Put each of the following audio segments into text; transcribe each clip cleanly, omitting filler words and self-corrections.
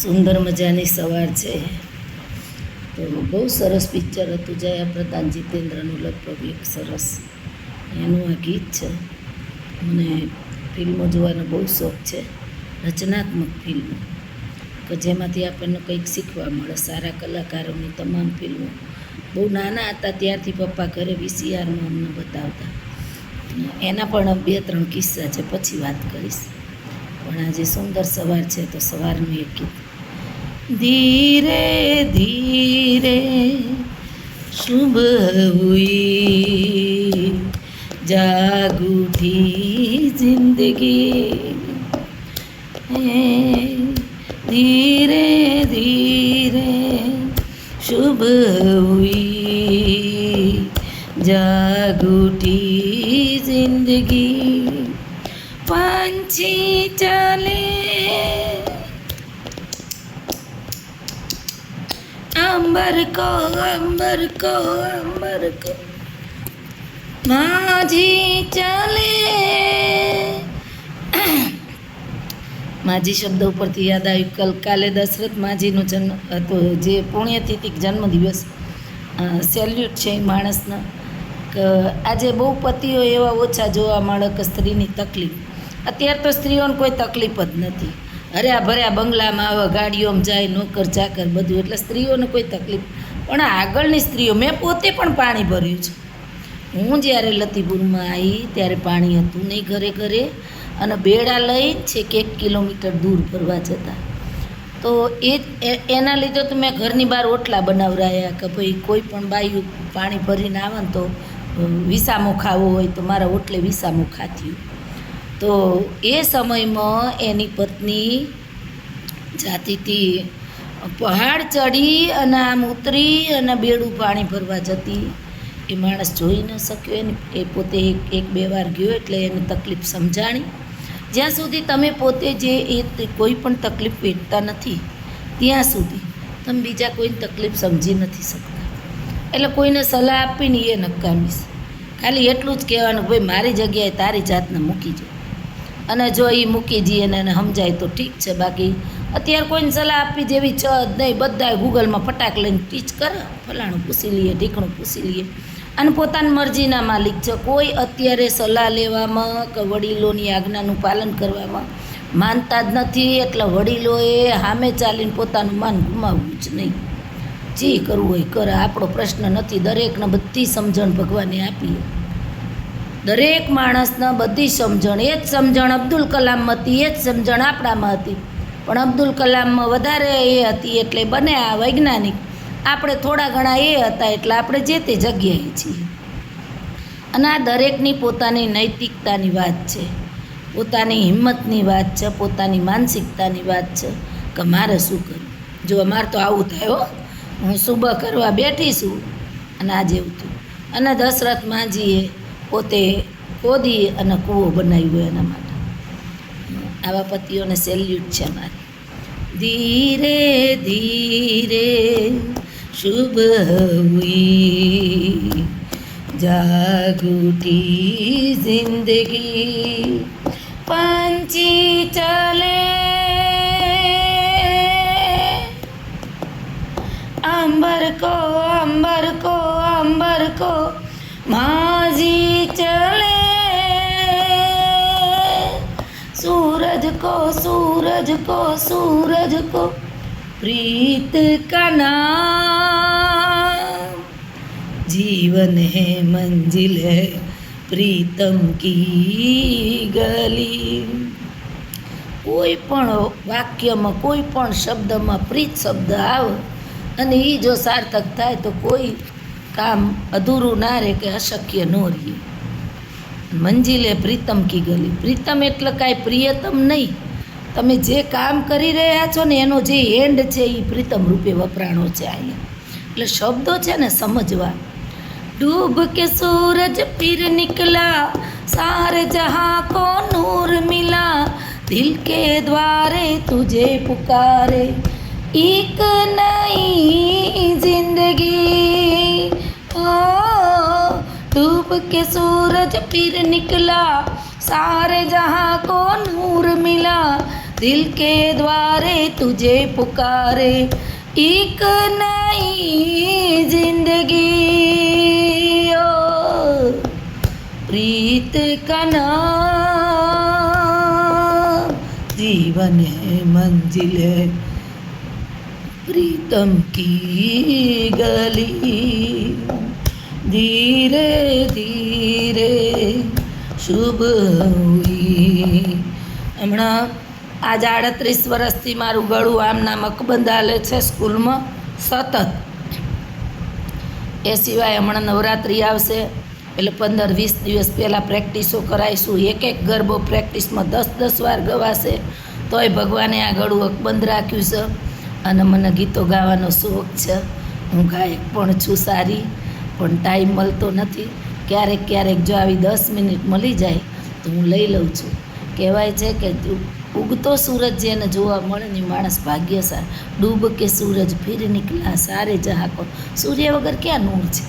સુંદર મજાની સવાર છે. તો બહુ સરસ પિક્ચર હતું જયા પ્રદાન જીતેન્દ્રનું, લગભગ એક સરસ એનું આ ગીત છે. મને ફિલ્મો જોવાનો બહુ શોખ છે, રચનાત્મક ફિલ્મો કે જેમાંથી આપણને કંઈક શીખવા મળે. સારા કલાકારોની તમામ ફિલ્મો બહુ નાના હતા ત્યારથી પપ્પા ઘરે VCRમાં અમને બતાવતા. એના પણ 2-3 કિસ્સા છે, પછી વાત કરીશ. પણ આજે સુંદર સવાર છે તો સવારનું એક ગીત. ધીરે ધીરે શુભ હુઈ જાગ ઉઠી જિંદગી, ધીરે ધીરે શુભ હુઈ જાગ ઉઠી જિંદગી. पंछी चले अंबर को अंबर को अंबर को, माझी चले. माझी શબ્દ ઉપરથી યાદ આવ્યું, કાલે દશરથ માજીનો જન્મ હતો, જે પુણ્યતિથિ જન્મદિવસ. સેલ્યુટ છે એ માણસના કે આજે બહુ પતિઓ એવા ઓછા જોવા મળે કે સ્ત્રીની તકલીફ. અત્યારે તો સ્ત્રીઓને કોઈ તકલીફ જ નથી. હર્યા ભર્યા બંગલામાં આવે, ગાડીઓમાં જાય, નોકર ચાકર બધું, એટલે સ્ત્રીઓને કોઈ તકલીફ. પણ આગળની સ્ત્રીઓ, મેં પોતે પણ પાણી ભર્યું છે. હું જ્યારે લતીપુરમાં આવી ત્યારે પાણી હતું નહીં ઘરે ઘરે, અને બેડા લઈ છેક 1 કિલોમીટર દૂર ભરવા જતા. તો એના લીધે તો મેં ઘરની બહાર ઓટલા બનાવરાયા કે ભાઈ કોઈ પણ બાયું પાણી ભરીને આવે ને તો વિસામો ખાવો હોય તો મારા ઓટલે વિસામો ખાતી. તો એ સમયમાં એની પત્ની જાતીથી પહાડ ચડી અને આમ ઉતરી અને બેડું પાણી ભરવા જતી. એ માણસ જોઈ ન શક્યો, એ પોતે 1-2 વાર ગયો એટલે એને તકલીફ સમજાણી. જ્યાં સુધી તમે પોતે જે કોઈ પણ તકલીફ વેઠતા નથી ત્યાં સુધી તમે બીજા કોઈની તકલીફ સમજી નથી શકતા. એટલે કોઈને સલાહ આપીને એ નકામીશ. ખાલી એટલું જ કહેવાનું, ભાઈ મારી જગ્યાએ તારી જાતને મૂકી જો, અને જો એ મૂકી જઈએ અને એને સમજાય તો ઠીક છે. બાકી અત્યારે કોઈને સલાહ આપવી જેવી છે જ નહીં. બધા ગૂગલમાં ફટાક લઈને ટીચ કરે, ફલાણું પૂછી લઈએ, ઢીકણું પૂછી લઈએ, અને પોતાની મરજીના માલિક છે. કોઈ અત્યારે સલાહ લેવામાં કે વડીલોની આજ્ઞાનું પાલન કરવામાં માનતા જ નથી. એટલે વડીલોએ સામે ચાલીને પોતાનું માન ગુમાવવું જ નહીં. જે કરવું હોય કરે, આપણો પ્રશ્ન નથી. દરેકને બધી સમજણ ભગવાને આપી, દરેક માણસને બધી સમજણ. એ જ સમજણ અબ્દુલ કલામમાં હતી, એ જ સમજણ આપણામાં હતી. પણ અબ્દુલ કલામમાં વધારે એ હતી એટલે બને આ વૈજ્ઞાનિક. આપણે થોડા ઘણા એ હતા એટલે આપણે જે તે જગ્યાએ છીએ. અને આ દરેકની પોતાની નૈતિકતાની વાત છે, પોતાની હિંમતની વાત છે, પોતાની માનસિકતાની વાત છે કે મારે શું કરવું. જો અમારે તો આવું થાય, હું સુબહ કરવા બેઠી છું અને આ જેવું થયું. અને દશરથ માજીએ પોતે ખોદી અને કૂવો બનાવ્યો એના માટે. આવા પતિઓને સેલ્યુટ છે મારે. ધીરે ધીરે શુભ હુઈ જાગ ઉઠી જિંદગી, પંછી ચલે अंबर को अंबर को अंबर को, माझी चले सूरज को सूरज को सूरज को, प्रीत का नाम जीवन है मंजिल है प्रीतम की गली. કોઈ પણ વાક્યમાં, કોઈ પણ શબ્દમાં પ્રીત શબ્દ આવે અને એ જો સાર્થક થાય તો કોઈ કામ અધૂરું ના રહે કે અશક્ય ન રહે. મંજિલે પ્રીતમ કી ગલી. પ્રીતમ એટલે કાંઈ પ્રિયતમ નહીં. તમે જે કામ કરી રહ્યા છો ને એનો જે એન્ડ છે એ પ્રીતમ રૂપે વપરાણો છે અહીંયા. એટલે શબ્દો છે ને સમજવા. ડૂબ કે સૂરજ ફિર નિકલા, સારે જહાં કો નૂર મિલા, દિલ કે દ્વારે તુझे પુકારે, एक नई जिंदगी. ओ डूब के सूरज फिर निकला, सारे जहां को नूर मिला, दिल के द्वारे तुझे पुकारे एक नई जिंदगी ओ प्रीत का नाम जीवन है मंजिल है प्रीतम की गली धीरे धीरे શુભ હુઈ. હમણાં આજ 38 વર્ષથી મારું ગળું આમનામ અકબંધ હાલે છે સ્કૂલમાં સતત. એ સિવાય હમણાં નવરાત્રિ આવશે એટલે 15-20 દિવસ પહેલાં પ્રેક્ટિસો કરાવીશું. એક એક ગરબો પ્રેક્ટિસમાં 10-10 વાર ગવાશે. તોય ભગવાને આ ગળું અકબંધ રાખ્યું છે અને મને ગીતો ગાવાનો શોખ છે. હું ગાયક પણ છું સારી, પણ ટાઈમ મળતો નથી. ક્યારેક ક્યારેક જો આવી 10 મિનિટ મળી જાય તો હું લઈ લઉં છું. કહેવાય છે કે ઉગતો સૂરજ જેને જોવા મળે ને માણસ ભાગ્યશાળી. ડૂબ કે સૂરજ ફિર નીકળા સારે જહા કો. સૂર્ય વગર ક્યાં નૂર છે?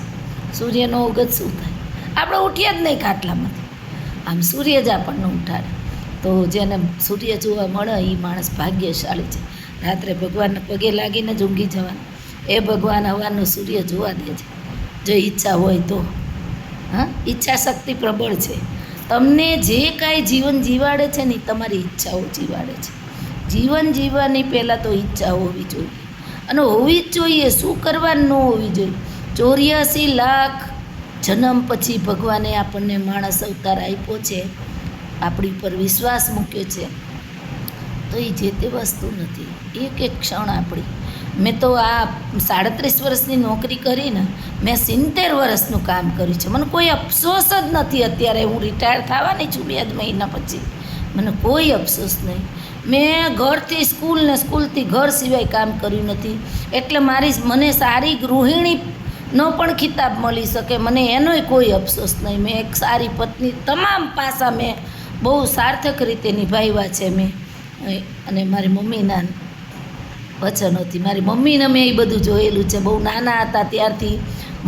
સૂર્યનો ઉગત શું થાય? આપણે ઉઠ્યા જ નહીં ખાટલામાંથી. આમ સૂર્ય જ આપણને ઉઠાડે. તો જેને સૂર્ય જોવા મળે એ માણસ ભાગ્યશાળી છે. રાત્રે ભગવાનને પગે લાગીને જ ઊંઘી જવાનું. એ ભગવાન હવાનો સૂર્ય જોવા દે છે જો ઈચ્છા હોય તો. હા, ઈચ્છા શક્તિ પ્રબળ છે. તમને જે કાંઈ જીવન જીવાડે છે ને તમારી ઈચ્છાઓ જીવાડે છે. જીવન જીવવાની પહેલાં તો ઈચ્છા હોવી જોઈએ, અને હોવી જ જોઈએ. શું કરવાનું ન હોવી જોઈએ. 84 લાખ જન્મ પછી ભગવાને આપણને માણસ અવતાર આપ્યો છે, આપણી ઉપર વિશ્વાસ મૂક્યો છે. તો એ જે તે વસ્તુ નથી, એક એક ક્ષણ આપણી. મેં તો આ 37 વર્ષની નોકરી કરીને મેં 70 વર્ષનું કામ કર્યું છે. મને કોઈ અફસોસ જ નથી. અત્યારે હું રિટાયર થવાની છું 2 મહિના પછી. મને કોઈ અફસોસ નહીં. મેં ઘરથી સ્કૂલ ને સ્કૂલથી ઘર સિવાય કામ કર્યું નથી. એટલે મને સારી ગૃહિણીનો પણ ખિતાબ મળી શકે, મને એનોય કોઈ અફસોસ નહીં. મેં એક સારી પત્ની, તમામ પાસા મેં બહુ સાર્થક રીતે નિભાવ્યા છે મેં. અને મારી મમ્મીના વચનોથી, મારી મમ્મીને મેં એ બધું જોયેલું છે. બહુ નાના હતા ત્યારથી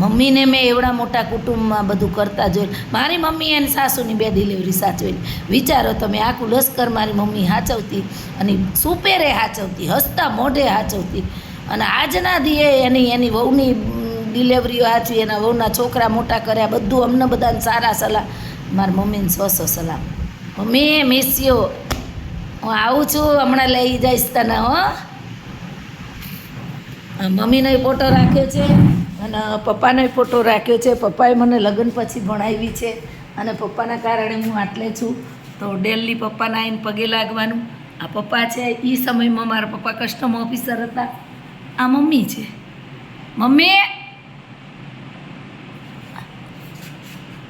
મમ્મીને મેં એવડા મોટા કુટુંબમાં બધું કરતા જોયેલું. મારી મમ્મી અને સાસુની 2 ડિલિવરી સાચવેલી. વિચારો તમે, આખું લશ્કર મારી મમ્મી હાચવતી, અને સુપેરે હાચવતી, હસતા મોઢે હાચવતી. અને આજના દીએ એની વહુની ડિલિવરીઓ હાચવી, એના વહુના છોકરા મોટા કર્યા, બધું અમને બધાને સારા સલાહ. મારી મમ્મીને 100 સલાહ. Mummy miss you. હું આવું છું, હમણાં લઈ જઈશ તને. હો, મમ્મીનો ફોટો રાખ્યો છે અને પપ્પાનો ફોટો રાખ્યો છે. પપ્પાએ મને લગ્ન પછી ભણાવી છે, અને પપ્પાના કારણે હું આટલે છું. તો ડેલી પપ્પાના આવીને પગે લાગવાનું. આ પપ્પા છે. એ સમયમાં મારા પપ્પા કસ્ટમ ઓફિસર હતા. આ મમ્મી છે. મમ્મી